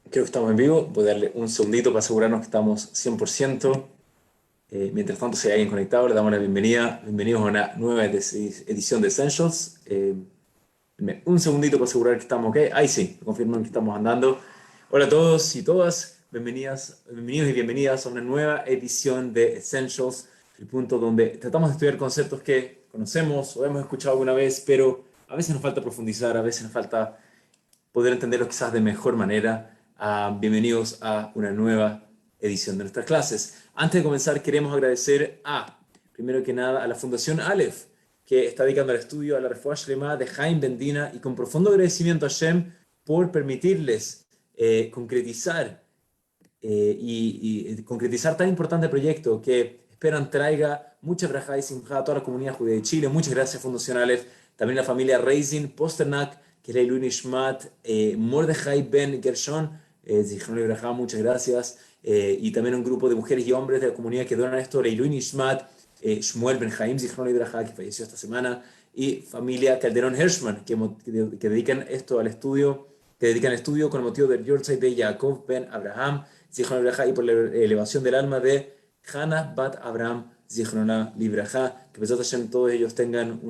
Creo que estamos en vivo. Voy a darle un segundito para asegurarnos que estamos 100%. Mientras tanto, si hay alguien conectado, le damos la bienvenida. Bienvenidos a una nueva edición de Essentials. Un segundito para asegurar que estamos ok. Ahí sí, me confirman que estamos andando. Hola a todos y todas. Bienvenidos y bienvenidas a una nueva edición de Essentials, el punto donde tratamos de estudiar conceptos que conocemos o hemos escuchado alguna vez, pero a veces nos falta profundizar, a veces nos falta poder entenderlos quizás de mejor manera. Bienvenidos a una nueva edición de nuestras clases. Antes de comenzar, queremos agradecer primero que nada, a la Fundación Aleph, que está dedicando al estudio a la Refuah Shlema de Jaime Bendina, y con profundo agradecimiento a Shem por permitirles concretizar y concretizar tan importante proyecto que esperan traiga mucha braja y simja a toda la comunidad judía de Chile. Muchas gracias, Fundación Aleph. También la familia Reizin, Posternak, que es la Ilui Nishmat, Mordechai Ben Gershon, Zichron Libraja, muchas gracias. Y también un grupo de mujeres y hombres de la comunidad que donan esto, la Ilui Nishmat, Shmuel Ben Chaim, Zichron Libraja, que falleció esta semana, y familia Calderón Hirschman, que dedican esto al estudio, que dedican el estudio con el motivo del Yortzeit de Jacob Ben Abraham, Zichron Libraja, y por la elevación del alma de Hannah Bat Abraham, Zichrona Libraja, que Besat Hashem todos ellos tengan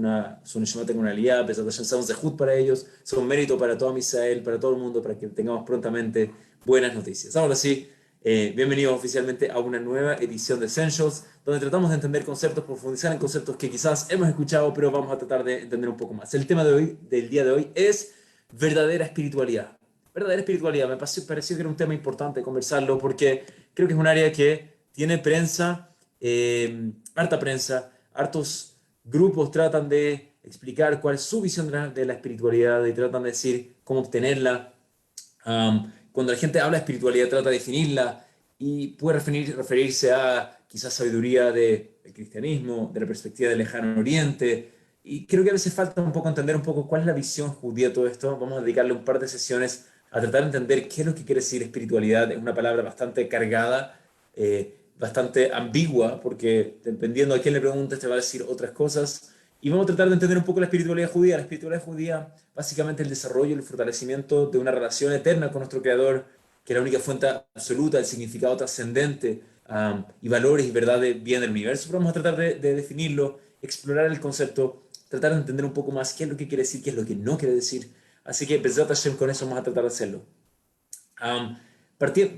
su Neshama tenga una aliyah, Besat Hashem sea un zehut para ellos, sea un mérito para todo Israel, para todo el mundo, para que tengamos prontamente buenas noticias. Ahora sí, bienvenidos oficialmente a una nueva edición de Essentials, donde tratamos de entender conceptos, profundizar en conceptos que quizás hemos escuchado, pero vamos a tratar de entender un poco más. El tema de hoy, del día de hoy, es verdadera espiritualidad. Verdadera espiritualidad, pareció que era un tema importante conversarlo, porque creo que es un área que tiene prensa, harta prensa, hartos grupos tratan de explicar cuál es su visión de la espiritualidad y tratan de decir cómo obtenerla. Cuando la gente habla de espiritualidad, trata de definirla y puede referirse a quizás sabiduría del cristianismo, de la perspectiva del lejano oriente. Y creo que a veces falta un poco entender un poco cuál es la visión judía de todo esto. Vamos a dedicarle un par de sesiones a tratar de entender qué es lo que quiere decir espiritualidad. Es una palabra bastante cargada, bastante ambigua, porque dependiendo a quién le preguntes te va a decir otras cosas. Y vamos a tratar de entender un poco la espiritualidad judía. La espiritualidad judía, básicamente el desarrollo y el fortalecimiento de una relación eterna con nuestro Creador, que es la única fuente absoluta del significado trascendente, y valores y verdades bien del universo. Pero vamos a tratar de definirlo, explorar el concepto, tratar de entender un poco más qué es lo que quiere decir, qué es lo que no quiere decir. Así que, Bezrat Hashem, con eso vamos a tratar de hacerlo.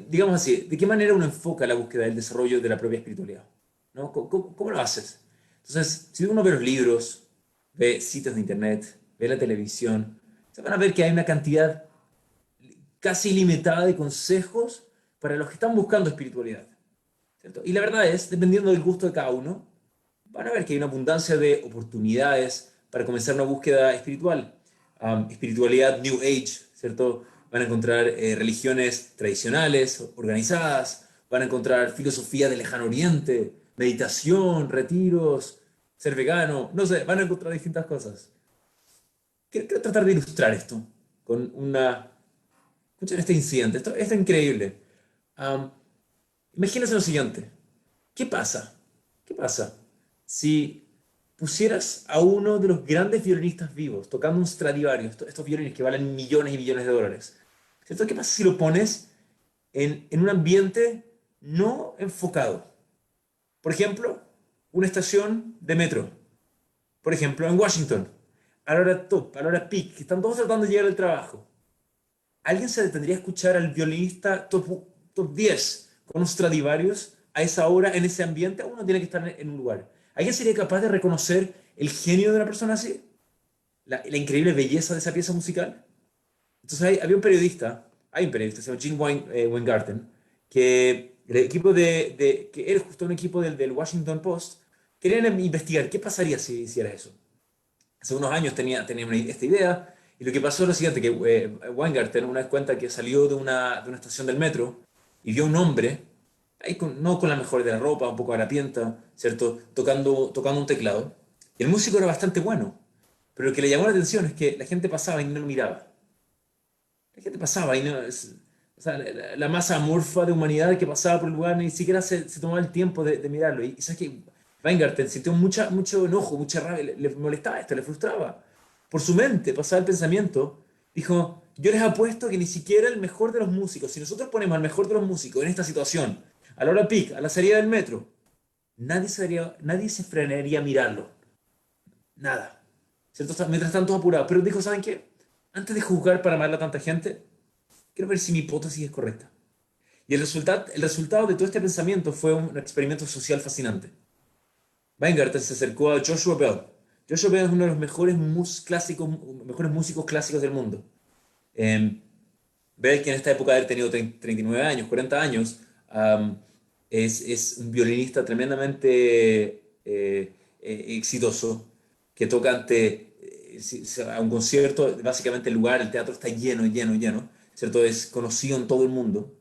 Digamos así, ¿de qué manera uno enfoca la búsqueda del desarrollo de la propia espiritualidad? ¿No? ¿Cómo lo haces? Entonces, si uno ve los libros, ve sitios de internet, ve la televisión, se van a ver que hay una cantidad casi ilimitada de consejos para los que están buscando espiritualidad, ¿cierto? Y la verdad es, dependiendo del gusto de cada uno, van a ver que hay una abundancia de oportunidades para comenzar una búsqueda espiritual. Espiritualidad New Age, ¿cierto? Van a encontrar religiones tradicionales, organizadas, van a encontrar filosofía del lejano oriente, meditación, retiros, ser vegano, no sé, van a encontrar distintas cosas. Quiero tratar de ilustrar esto con una... Escuchen este incidente, esto es increíble. Um, Imagínense lo siguiente. ¿Qué pasa? ¿Qué pasa si pusieras a uno de los grandes violinistas vivos tocando un Stradivarius, estos violines que valen millones y millones de dólares? ¿Cierto? ¿Qué pasa si lo pones en un ambiente no enfocado? Por ejemplo, una estación de metro. Por ejemplo, en Washington, a la hora top, a la hora peak, que están todos tratando de llegar al trabajo. ¿Alguien se detendría a escuchar al violinista top 10 con un Stradivarius a esa hora, en ese ambiente? Uno tiene que estar en un lugar. ¿Alguien sería capaz de reconocer el genio de una persona así? La increíble belleza de esa pieza musical. Entonces había un periodista, hay un periodista, se llama Gene Weingarten, que el equipo que era justo un equipo del Washington Post, querían investigar qué pasaría si hiciera eso. Hace unos años tenía esta idea, y lo que pasó es lo siguiente, que Weingarten una vez cuenta que salió de una estación del metro y vio a un hombre, ahí no con la mejor de la ropa, un poco harapienta, ¿cierto? Tocando un teclado. Y el músico era bastante bueno, pero lo que le llamó la atención es que la gente pasaba y no lo miraba. La gente pasaba y no... o sea, la masa amorfa de humanidad que pasaba por el lugar ni siquiera se tomaba el tiempo de mirarlo. Y sabes que Weingarten sintió mucho enojo, mucha rabia, le molestaba esto, le frustraba. Por su mente pasaba el pensamiento, dijo, yo les apuesto que ni siquiera el mejor de los músicos, si nosotros ponemos al mejor de los músicos en esta situación, a la hora peak, a la salida del metro, nadie se frenaría a mirarlo. Nada. ¿Cierto? Mientras están todos apurados. Pero dijo, ¿saben qué? Antes de juzgar para mal a tanta gente, quiero ver si mi hipótesis es correcta. Y el resultado de todo este pensamiento fue un experimento social fascinante. Weingarten se acercó a Joshua Bell. Joshua Bell es uno de los mejores músicos clásicos del mundo. Eh, Bell, que en esta época de haber tenido 39 años, 40 años, es un violinista tremendamente exitoso, que toca a un concierto, básicamente el teatro está lleno, lleno, lleno, ¿cierto? Es conocido en todo el mundo.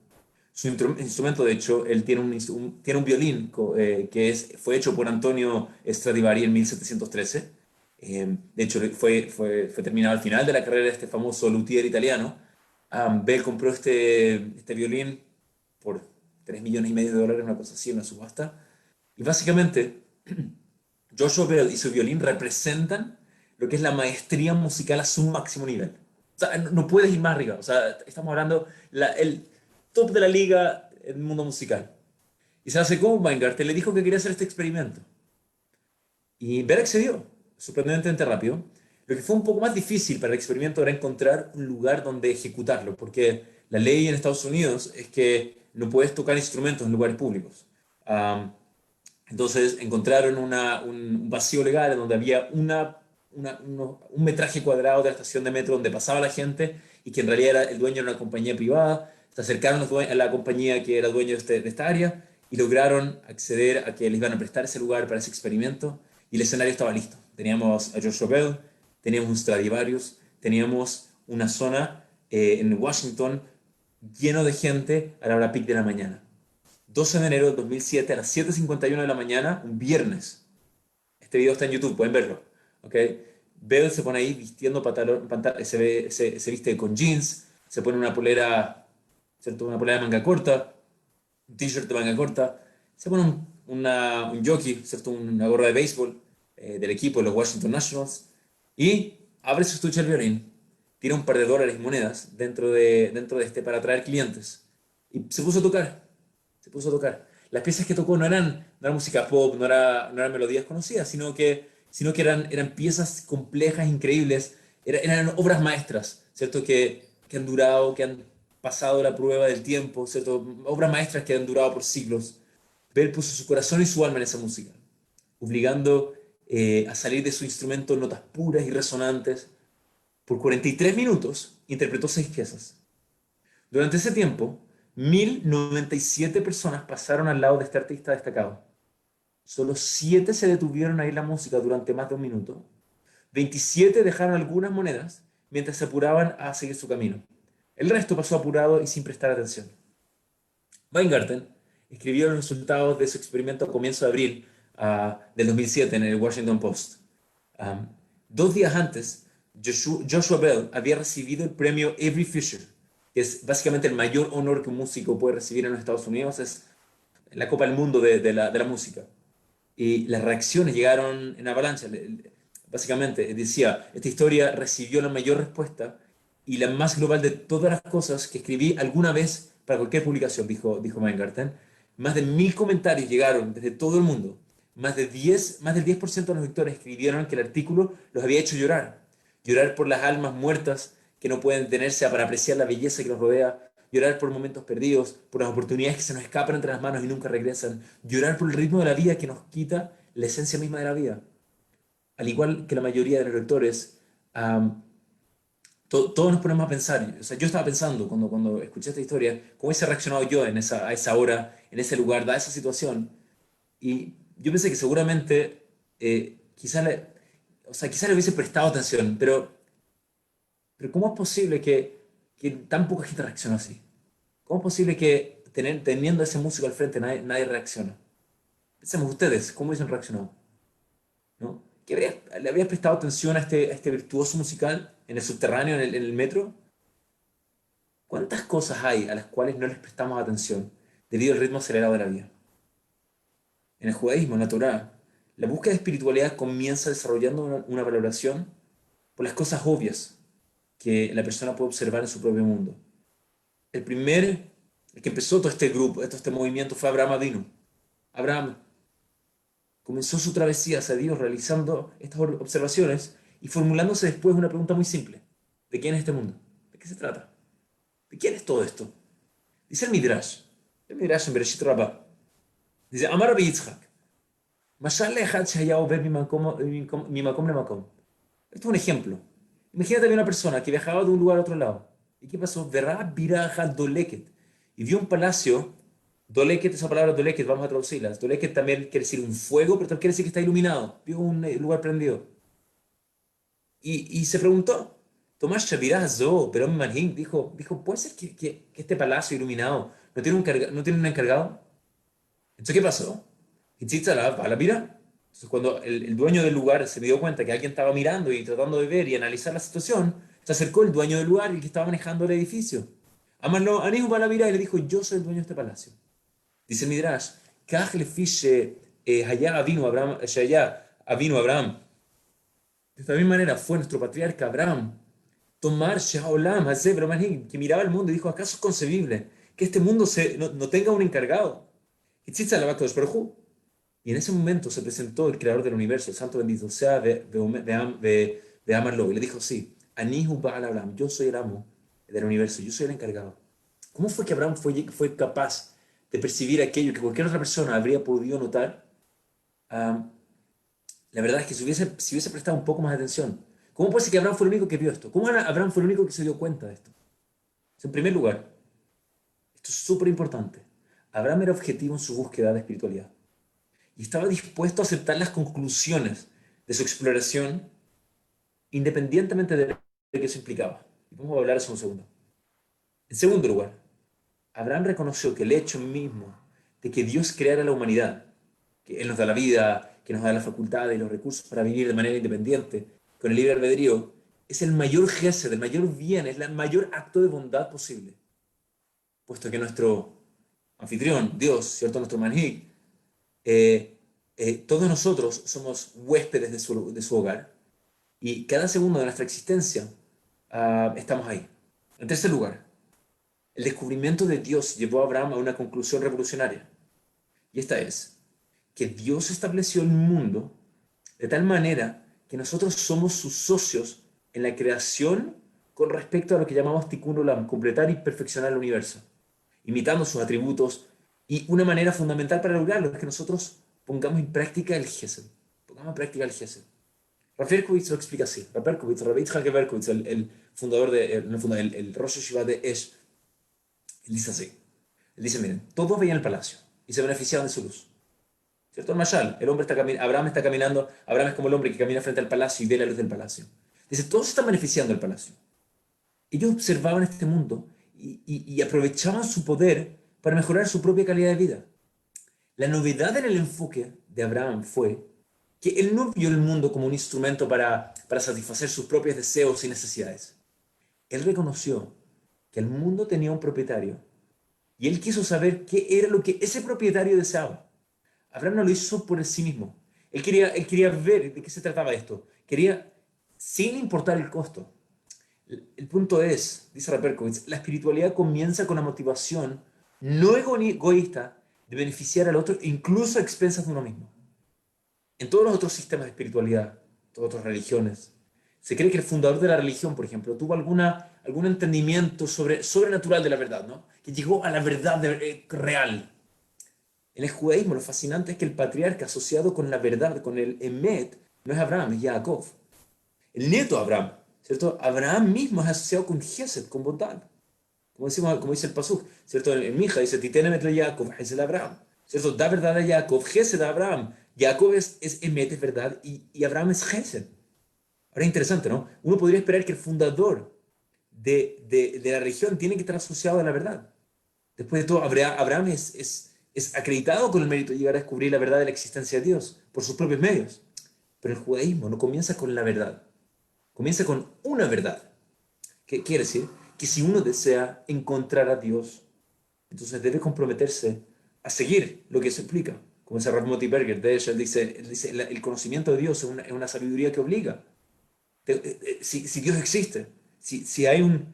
Su instrumento, de hecho, él tiene un violín que fue hecho por Antonio Stradivari en 1713. De hecho, fue terminado al final de la carrera de este famoso luthier italiano. Bell compró este violín por 3 millones y medio de dólares, una cosa así, en una subasta. Y básicamente, Joshua Bell y su violín representan lo que es la maestría musical a su máximo nivel. O sea, no puedes ir más arriba. O sea, estamos hablando el top de la liga en el mundo musical. Y se acercó a Weingarten, le dijo que quería hacer este experimento. Y Bell accedió, sorprendentemente rápido. Lo que fue un poco más difícil para el experimento era encontrar un lugar donde ejecutarlo, porque la ley en Estados Unidos es que no puedes tocar instrumentos en lugares públicos. Um, entonces encontraron un vacío legal en donde había un metraje cuadrado de la estación de metro donde pasaba la gente y que en realidad el dueño era una compañía privada. Se acercaron a la compañía que era dueño de esta área y lograron acceder a que les iban a prestar ese lugar para ese experimento y el escenario estaba listo. Teníamos a Joshua Bell, teníamos un Stradivarius, teníamos una zona en Washington lleno de gente a la hora peak de la mañana. 12 de enero de 2007 a las 7:51 de la mañana, un viernes. Este video está en YouTube, pueden verlo. ¿Ok? Bell se pone ahí vistiendo se viste con jeans, se pone una polera, ¿cierto? Una polera de manga corta, un t-shirt de manga corta, se pone un jockey, ¿cierto? Una gorra de béisbol del equipo de los Washington Nationals y abre su estuche al violín, tira un par de dólares y monedas dentro de este para atraer clientes y se puso a tocar. Se puso a tocar. Las piezas que tocó no eran música pop, no eran melodías conocidas, sino que eran piezas complejas, increíbles, eran obras maestras, ¿cierto? Que han durado, que han pasado la prueba del tiempo, ¿cierto? Obras maestras que han durado por siglos. Bell puso su corazón y su alma en esa música, obligando a salir de su instrumento notas puras y resonantes. Por 43 minutos interpretó 6 piezas. Durante ese tiempo, 1097 personas pasaron al lado de este artista destacado. Solo 7 se detuvieron a oír la música durante más de un minuto. 27 dejaron algunas monedas mientras se apuraban a seguir su camino. El resto pasó apurado y sin prestar atención. Weingarten escribió los resultados de su experimento a comienzos de abril del 2007 en el Washington Post. Um, 2 días antes, Joshua Bell había recibido el premio Avery Fisher, que es básicamente el mayor honor que un músico puede recibir en los Estados Unidos, es la Copa del Mundo de la música. Y las reacciones llegaron en avalancha. Básicamente, decía, esta historia recibió la mayor respuesta y la más global de todas las cosas que escribí alguna vez para cualquier publicación, dijo Weingarten. Más de 1000 comentarios llegaron desde todo el mundo. Más del 10% de los lectores escribieron que el artículo los había hecho llorar. Llorar por las almas muertas que no pueden detenerse para apreciar la belleza que los rodea. Llorar por momentos perdidos, por las oportunidades que se nos escapan entre las manos y nunca regresan. Llorar por el ritmo de la vida que nos quita la esencia misma de la vida. Al igual que la mayoría de los lectores, am, todos nos ponemos a pensar. O sea, yo estaba pensando cuando escuché esta historia, cómo hubiese reaccionado yo a esa hora, en ese lugar, dada esa situación. Y yo pensé que seguramente, quizás le hubiese prestado atención, pero ¿cómo es posible que tan poca gente reaccione así? ¿Cómo es posible que teniendo a ese músico al frente nadie reacciona? Pensemos ustedes, ¿cómo hubiesen reaccionado? ¿No? ¿Le habrías prestado atención a este virtuoso musical en el subterráneo, en el metro? ¿Cuántas cosas hay a las cuales no les prestamos atención debido al ritmo acelerado de la vida? En el judaísmo natural, la búsqueda de espiritualidad comienza desarrollando una valoración por las cosas obvias, que la persona puede observar en su propio mundo. El que empezó todo este grupo, todo este movimiento fue Abraham Avinu. Abraham comenzó su travesía hacia Dios realizando estas observaciones y formulándose después una pregunta muy simple. ¿De quién es este mundo? ¿De qué se trata? ¿De quién es todo esto? Dice el Midrash en Bereshit Rabbah, dice, Amar Rabbi Yitzhak, Mashal le'echad shehaya over mimakom lemakom. Esto es un ejemplo. Imagínate que una persona que viajaba de un lugar a otro lado. ¿Y qué pasó? Verá biraja doleket. Y vio un palacio. Doleket, esa palabra doleket, vamos a traducirla. Doleket también quiere decir un fuego, pero también quiere decir que está iluminado. Vio un lugar prendido. Y se preguntó, Tomás Shavirah Zo, pero Manhing dijo, ¿puede ser que este palacio iluminado no tiene un encargado? Entonces, ¿qué pasó? Hitzitza la mira. Entonces, cuando el dueño del lugar se dio cuenta que alguien estaba mirando y tratando de ver y analizar la situación, se acercó el dueño del lugar y el que estaba manejando el edificio. Amarlo, Anihu Balavira, y le dijo, yo soy el dueño de este palacio. Dice el Midrash, Kaj le fiche allá vino Abraham, allá vino Abraham. De esta misma manera fue nuestro patriarca Abraham, Tomar Shaolam, que miraba el mundo y dijo, ¿acaso es concebible que este mundo no tenga un encargado? Hitzitza la Bakodesh Baruj. Y en ese momento se presentó el creador del universo, el santo bendito sea de amarlo. Y le dijo, sí, Anihu Baal Abraham, yo soy el amo del universo, yo soy el encargado. ¿Cómo fue que Abraham fue capaz de percibir aquello que cualquier otra persona habría podido notar? Ah, la verdad es que si hubiese prestado un poco más de atención. ¿Cómo puede ser que Abraham fue el único que vio esto? ¿Cómo Abraham fue el único que se dio cuenta de esto? En primer lugar, esto es súper importante. Abraham era objetivo en su búsqueda de espiritualidad y estaba dispuesto a aceptar las conclusiones de su exploración independientemente de lo que eso implicaba. Y vamos a hablar de eso un segundo. En segundo lugar, Abraham reconoció que el hecho mismo de que Dios creara la humanidad, que Él nos da la vida, que nos da la facultad y los recursos para vivir de manera independiente, con el libre albedrío, es el mayor gesed, el mayor bien, es el mayor acto de bondad posible. Puesto que nuestro anfitrión, Dios, ¿cierto? Nuestro manhig, todos nosotros somos huéspedes de su hogar y cada segundo de nuestra existencia estamos ahí. En tercer lugar, el descubrimiento de Dios llevó a Abraham a una conclusión revolucionaria. Y esta es que Dios estableció el mundo de tal manera que nosotros somos sus socios en la creación con respecto a lo que llamamos tikkun olam, completar y perfeccionar el universo, imitando sus atributos. Y una manera fundamental para lograrlo es que nosotros pongamos en práctica el Gesed. Pongamos en práctica el Gesed. Raf Berkowitz lo explica así. Rabbi Yitzhak Berkowitz, el fundador el Rosh Yeshiva de Esh, él dice así. Él dice, miren, todos veían el palacio y se beneficiaban de su luz. ¿Cierto? El Mashal, Abraham está caminando, Abraham es como el hombre que camina frente al palacio y ve la luz del palacio. Dice, todos están beneficiando del palacio. Ellos observaban este mundo y aprovechaban su poder para mejorar su propia calidad de vida. La novedad en el enfoque de Abraham fue que él no vio el mundo como un instrumento para satisfacer sus propios deseos y necesidades. Él reconoció que el mundo tenía un propietario y él quiso saber qué era lo que ese propietario deseaba. Abraham no lo hizo por sí mismo. Él quería ver de qué se trataba esto. Quería, sin importar el costo. El punto es, dice Raperkovitz, la espiritualidad comienza con la motivación no egoísta de beneficiar al otro, incluso a expensas de uno mismo. En todos los otros sistemas de espiritualidad, todas otras religiones, se cree que el fundador de la religión, por ejemplo, tuvo algún entendimiento sobrenatural de la verdad, ¿no? Que llegó a la verdad real. En el judaísmo lo fascinante es que el patriarca asociado con la verdad, con el Emet, no es Abraham, es Jacob. El nieto de Abraham, ¿cierto? Abraham mismo es asociado con Gesed, con bondad. Como dice el Pasuk, ¿cierto? En Mija dice, Titene metle Jacob, Gesed Abraham. ¿Cierto? Da verdad a Jacob, Gesed a Abraham. Jacob es Emet, es verdad, y Abraham es Gesed. Ahora es interesante, ¿no? Uno podría esperar que el fundador de la religión tiene que estar asociado a la verdad. Después de todo, Abraham es acreditado con el mérito de llegar a descubrir la verdad de la existencia de Dios por sus propios medios. Pero el judaísmo no comienza con la verdad, comienza con una verdad. ¿Qué quiere decir? Que si uno desea encontrar a Dios, entonces debe comprometerse a seguir lo que eso implica. Como dice Rav Moti Berger, de hecho, él dice el conocimiento de Dios es una sabiduría que obliga. Si Dios existe, Si hay un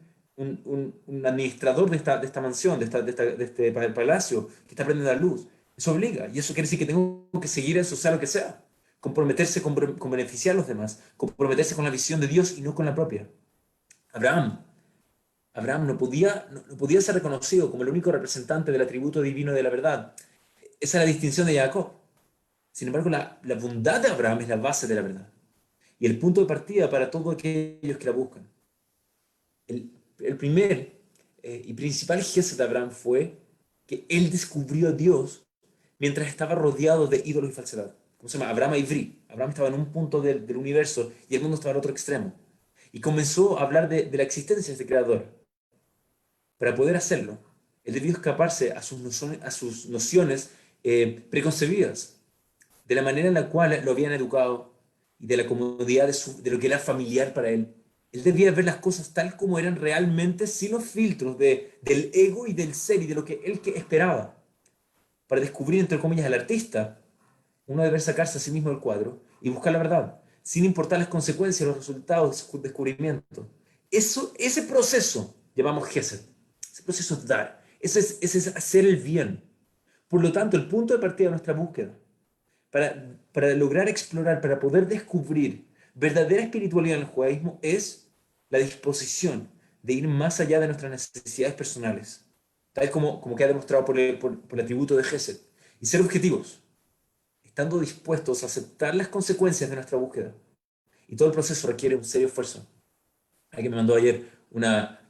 administrador de esta mansión, de este palacio, que está prendiendo la luz, eso obliga. Y eso quiere decir que tengo que seguir eso, sea lo que sea. Comprometerse con beneficiar a los demás. Comprometerse con la visión de Dios y no con la propia. Abraham, Abraham no podía ser reconocido como el único representante del atributo divino de la verdad. Esa es la distinción de Jacob. Sin embargo, la bondad de Abraham es la base de la verdad y el punto de partida para todos aquellos que la buscan. El primer y principal gesto de Abraham fue que él descubrió a Dios mientras estaba rodeado de ídolos y falsedad. ¿Cómo se llama? Abraham Ivri. Abraham estaba en un punto del universo y el mundo estaba en otro extremo. Y comenzó a hablar de la existencia de este creador. Para poder hacerlo, él debió escaparse a sus nociones preconcebidas, de la manera en la cual lo habían educado y de la comodidad de lo que era familiar para él. Él debía ver las cosas tal como eran realmente, sin los filtros del ego y del ser y de lo que él esperaba. Para descubrir, entre comillas, al artista, uno debe sacarse a sí mismo del cuadro y buscar la verdad, sin importar las consecuencias, los resultados de su descubrimiento. Ese proceso llamamos Gesed. Ese proceso es dar. Ese es hacer el bien. Por lo tanto, el punto de partida de nuestra búsqueda para lograr explorar, para poder descubrir verdadera espiritualidad en el judaísmo es la disposición de ir más allá de nuestras necesidades personales, tal como queda demostrado por el atributo de Gesed, y ser objetivos, estando dispuestos a aceptar las consecuencias de nuestra búsqueda. Y todo el proceso requiere un serio esfuerzo. Alguien me mandó ayer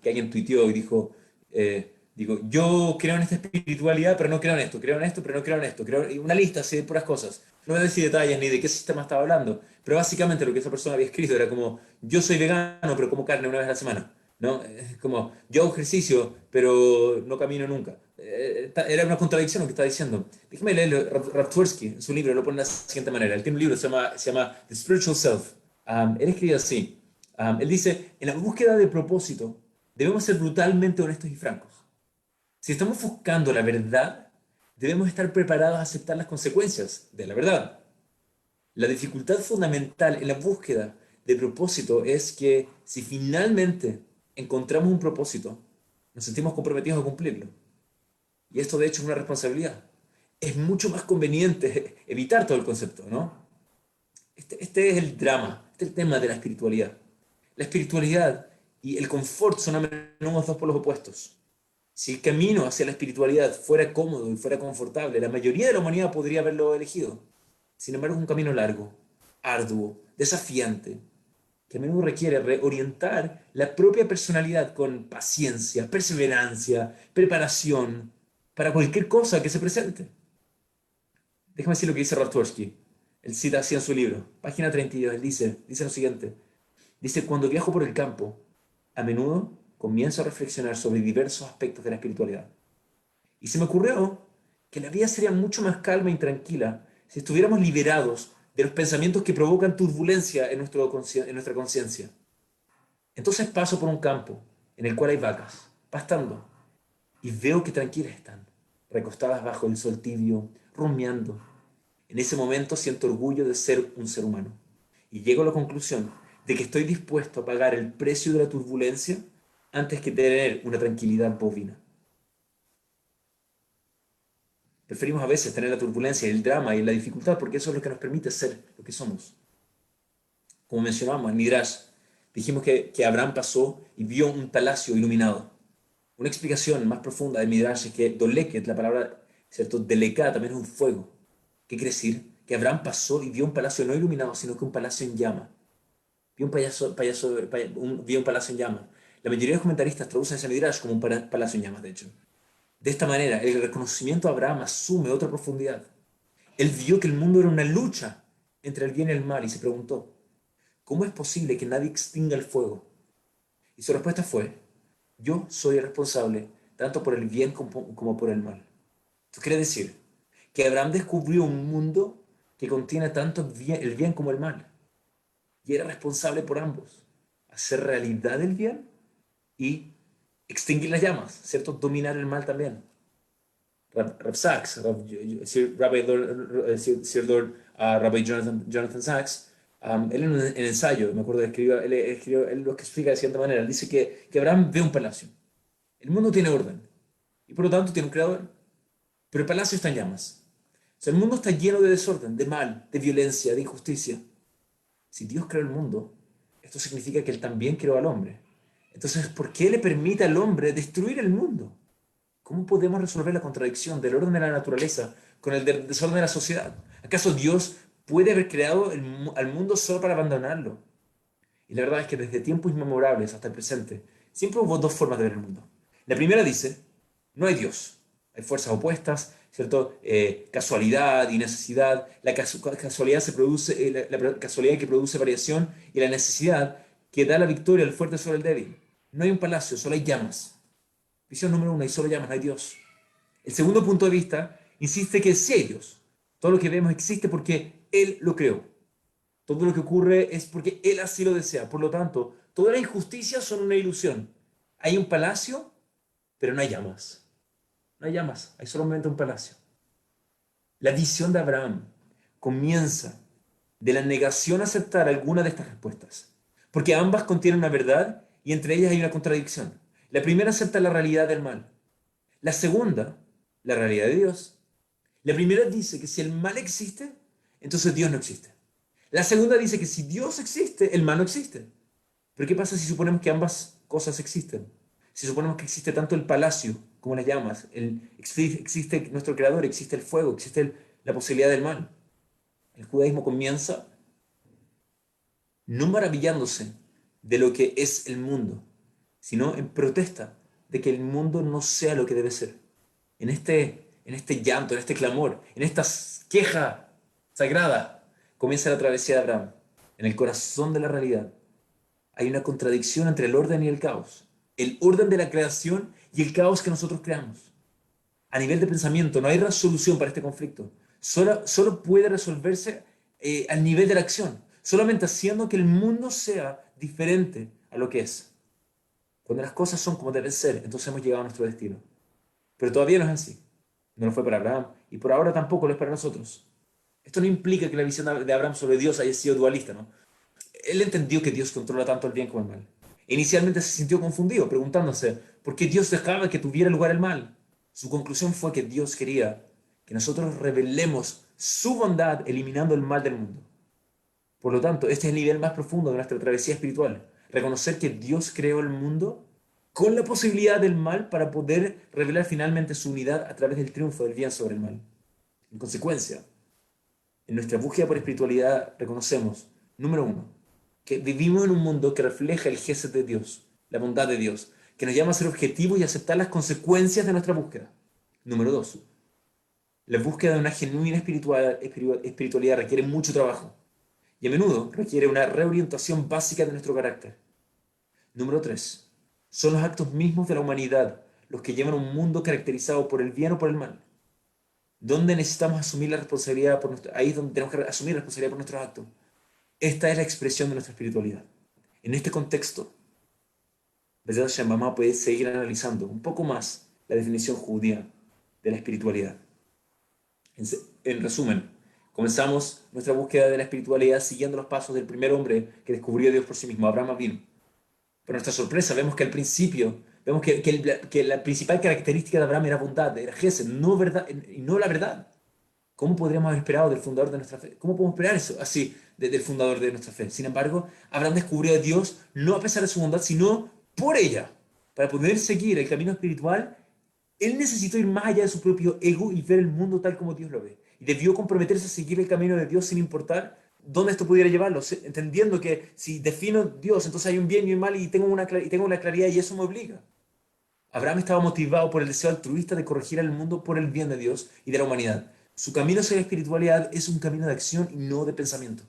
que alguien tuiteó y digo, yo creo en esta espiritualidad, pero no creo en esto, creo en esto, pero no creo en esto, y una lista así de puras cosas. No voy a decir detalles ni de qué sistema estaba hablando, pero básicamente lo que esa persona había escrito era como, yo soy vegano, pero como carne una vez a la semana, ¿no? Es como, yo hago ejercicio, pero no camino nunca. Era una contradicción lo que estaba diciendo. Déjame leerlo, Raptwersky, en su libro, lo pone de la siguiente manera. Él tiene un libro, se llama The Spiritual Self. Él escribe así. Él dice, en la búsqueda de propósito, debemos ser brutalmente honestos y francos. Si estamos buscando la verdad, debemos estar preparados a aceptar las consecuencias de la verdad. La dificultad fundamental en la búsqueda de propósito es que si finalmente encontramos un propósito, nos sentimos comprometidos a cumplirlo. Y esto de hecho es una responsabilidad. Es mucho más conveniente evitar todo el concepto, ¿no? Este es el drama, este es el tema de la espiritualidad. La espiritualidad y el confort son a menudo dos polos opuestos. Si el camino hacia la espiritualidad fuera cómodo y fuera confortable, la mayoría de la humanidad podría haberlo elegido. Sin embargo, es un camino largo, arduo, desafiante, que a menudo requiere reorientar la propia personalidad con paciencia, perseverancia, preparación para cualquier cosa que se presente. Déjame decir lo que dice Rostowski. Él cita así en su libro, página 32, él dice lo siguiente. Dice, cuando viajo por el campo, a menudo comienzo a reflexionar sobre diversos aspectos de la espiritualidad. Y se me ocurrió que la vida sería mucho más calma y tranquila si estuviéramos liberados de los pensamientos que provocan turbulencia en nuestra conciencia. Entonces paso por un campo en el cual hay vacas, pastando, y veo que tranquilas están, recostadas bajo el sol tibio, rumiando. En ese momento siento orgullo de ser un ser humano y llego a la conclusión de que estoy dispuesto a pagar el precio de la turbulencia antes que tener una tranquilidad bovina. Preferimos a veces tener la turbulencia, el drama y la dificultad porque eso es lo que nos permite ser lo que somos. Como mencionamos en Midrash, dijimos que Abraham pasó y vio un palacio iluminado. Una explicación más profunda de Midrash es que Doleket, la palabra, ¿cierto? Deleká también es un fuego. ¿Qué quiere decir? Que Abraham pasó y vio un palacio no iluminado, sino que un palacio en llama. Vio un palacio en llama. La mayoría de los comentaristas traducen ese Midrash como un palacio en llamas, de hecho. De esta manera, el reconocimiento de Abraham asume otra profundidad. Él vio que el mundo era una lucha entre el bien y el mal y se preguntó, ¿cómo es posible que nadie extinga el fuego? Y su respuesta fue, yo soy el responsable tanto por el bien como por el mal. Esto quiere decir que Abraham descubrió un mundo que contiene tanto el bien como el mal y era responsable por ambos, hacer realidad el bien y extinguir las llamas, ¿cierto? Dominar el mal también. Rav Sachs, Rabbi Jonathan Sachs, Él en el ensayo, me acuerdo, él lo que explica de cierta manera. Él dice que Abraham ve un palacio. El mundo tiene orden y por lo tanto tiene un creador, pero el palacio está en llamas. O sea, el mundo está lleno de desorden, de mal, de violencia, de injusticia. Si Dios creó el mundo, esto significa que Él también creó al hombre. Entonces, ¿por qué le permite al hombre destruir el mundo? ¿Cómo podemos resolver la contradicción del orden de la naturaleza con el desorden de la sociedad? ¿Acaso Dios puede haber creado al mundo solo para abandonarlo? Y la verdad es que desde tiempos inmemorables hasta el presente, siempre hubo dos formas de ver el mundo. La primera dice, no hay Dios, hay fuerzas opuestas, ¿cierto? Casualidad y necesidad. La casualidad se produce, la casualidad que produce variación y la necesidad que da la victoria al fuerte sobre el débil. No hay un palacio, solo hay llamas. Visión número uno, hay solo llamas, no hay Dios. El segundo punto de vista insiste que sí hay Dios. Todo lo que vemos existe porque Él lo creó. Todo lo que ocurre es porque Él así lo desea. Por lo tanto, todas las injusticias son una ilusión. Hay un palacio, pero no hay llamas. No hay llamas, hay solamente un palacio. La visión de Abraham comienza de la negación a aceptar alguna de estas respuestas, porque ambas contienen una verdad y entre ellas hay una contradicción. La primera acepta la realidad del mal. La segunda, la realidad de Dios. La primera dice que si el mal existe, entonces Dios no existe. La segunda dice que si Dios existe, el mal no existe. Pero ¿qué pasa si suponemos que ambas cosas existen? Si suponemos que existe tanto el palacio como las llamas, existe nuestro creador, existe el fuego, existe la posibilidad del mal. El judaísmo comienza no maravillándose de lo que es el mundo, sino en protesta de que el mundo no sea lo que debe ser. En este llanto, en este clamor, en esta queja sagrada, comienza la travesía de Abraham. En el corazón de la realidad hay una contradicción entre el orden y el caos. El orden de la creación y el caos que nosotros creamos. A nivel de pensamiento, no hay resolución para este conflicto. Solo puede resolverse al nivel de la acción, solamente haciendo que el mundo sea diferente a lo que es. Cuando las cosas son como deben ser, entonces hemos llegado a nuestro destino. Pero todavía no es así. No lo fue para Abraham y por ahora tampoco lo es para nosotros. Esto no implica que la visión de Abraham sobre Dios haya sido dualista, ¿no? Él entendió que Dios controla tanto el bien como el mal. Inicialmente se sintió confundido, preguntándose por qué Dios dejaba que tuviera lugar el mal. Su conclusión fue que Dios quería que nosotros revelemos su bondad eliminando el mal del mundo. Por lo tanto, este es el nivel más profundo de nuestra travesía espiritual. Reconocer que Dios creó el mundo con la posibilidad del mal para poder revelar finalmente su unidad a través del triunfo del bien sobre el mal. En consecuencia, en nuestra búsqueda por espiritualidad reconocemos, número uno, que vivimos en un mundo que refleja el gesed de Dios, la bondad de Dios, que nos llama a ser objetivos y aceptar las consecuencias de nuestra búsqueda. Número dos, la búsqueda de una genuina espiritualidad requiere mucho trabajo y a menudo requiere una reorientación básica de nuestro carácter. Número tres, son los actos mismos de la humanidad los que llevan a un mundo caracterizado por el bien o por el mal. ¿Dónde necesitamos asumir la responsabilidad ahí es donde tenemos que asumir la responsabilidad por nuestros actos? Esta es la expresión de nuestra espiritualidad. En este contexto, Besat Shemamá puede seguir analizando un poco más la definición judía de la espiritualidad. En resumen, comenzamos nuestra búsqueda de la espiritualidad siguiendo los pasos del primer hombre que descubrió a Dios por sí mismo, Abraham Avinu. Pero nuestra sorpresa, vemos que al principio, vemos que la principal característica de Abraham era bondad, era gesed, no verdad, y no la verdad. ¿Cómo podríamos haber esperado del fundador de nuestra fe? ¿Cómo podemos esperar eso así del fundador de nuestra fe? Sin embargo, Abraham descubrió a Dios no a pesar de su bondad, sino por ella. Para poder seguir el camino espiritual, él necesitó ir más allá de su propio ego y ver el mundo tal como Dios lo ve. Y debió comprometerse a seguir el camino de Dios sin importar dónde esto pudiera llevarlo, entendiendo que si defino Dios, entonces hay un bien y un mal y tengo una claridad y eso me obliga. Abraham estaba motivado por el deseo altruista de corregir al mundo por el bien de Dios y de la humanidad. Su camino hacia la espiritualidad es un camino de acción y no de pensamiento.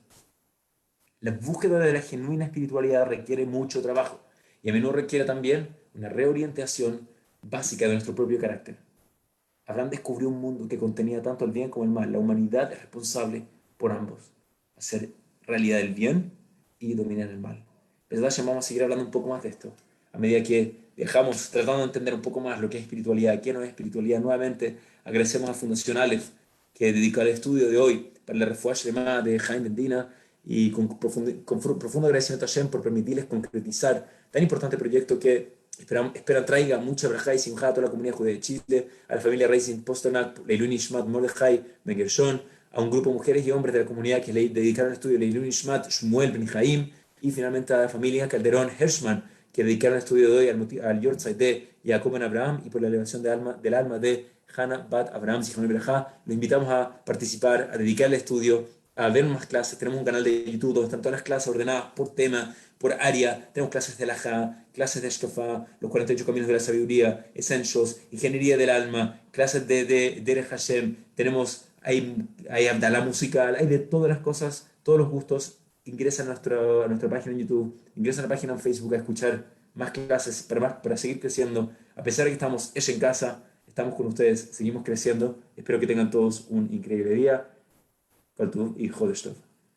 La búsqueda de la genuina espiritualidad requiere mucho trabajo y a menudo requiere también una reorientación básica de nuestro propio carácter. Abraham descubrió un mundo que contenía tanto el bien como el mal. La humanidad es responsable por ambos, hacer realidad el bien y dominar el mal. ¿Verdad? Vamos a seguir hablando un poco más de esto a medida que dejamos tratando de entender un poco más lo que es espiritualidad, qué no es espiritualidad. Nuevamente agradecemos a Fundación Aleph que dedicó el estudio de hoy para la Refuah Shlema de Jaime Bendina y con profundo agradecimiento a Hashem por permitirles concretizar tan importante proyecto que esperan traiga mucha braja y simja a toda la comunidad judía de Chile, a la familia Racing Postonak, Leilun Ishmat Mordechai Ben Gershon, a un grupo de mujeres y hombres de la comunidad que le dedicaron al estudio Leilun Ishmat Shmuel Ben Jaim, y finalmente a la familia Calderón Hershman, que dedicaron el estudio de hoy al Yortzeit de Jacob Ben Abraham y por la elevación del alma de Hannah Bat Abraham Zichron Berajá. Lo invitamos a participar, a dedicar el estudio, a ver más clases. Tenemos un canal de YouTube donde están todas las clases ordenadas por tema, por área. Tenemos clases de Alajá, clases de Shkafá, los 48 caminos de la sabiduría, Essentials, ingeniería del alma, clases de Derech Hashem. Tenemos, hay Abdalá musical, hay de todas las cosas, todos los gustos. Ingresa a nuestra página en YouTube, ingresa a la página en Facebook a escuchar más clases para seguir creciendo. A pesar de que estamos en casa, estamos con ustedes, seguimos creciendo. Espero que tengan todos un increíble día. Hijo de Stov.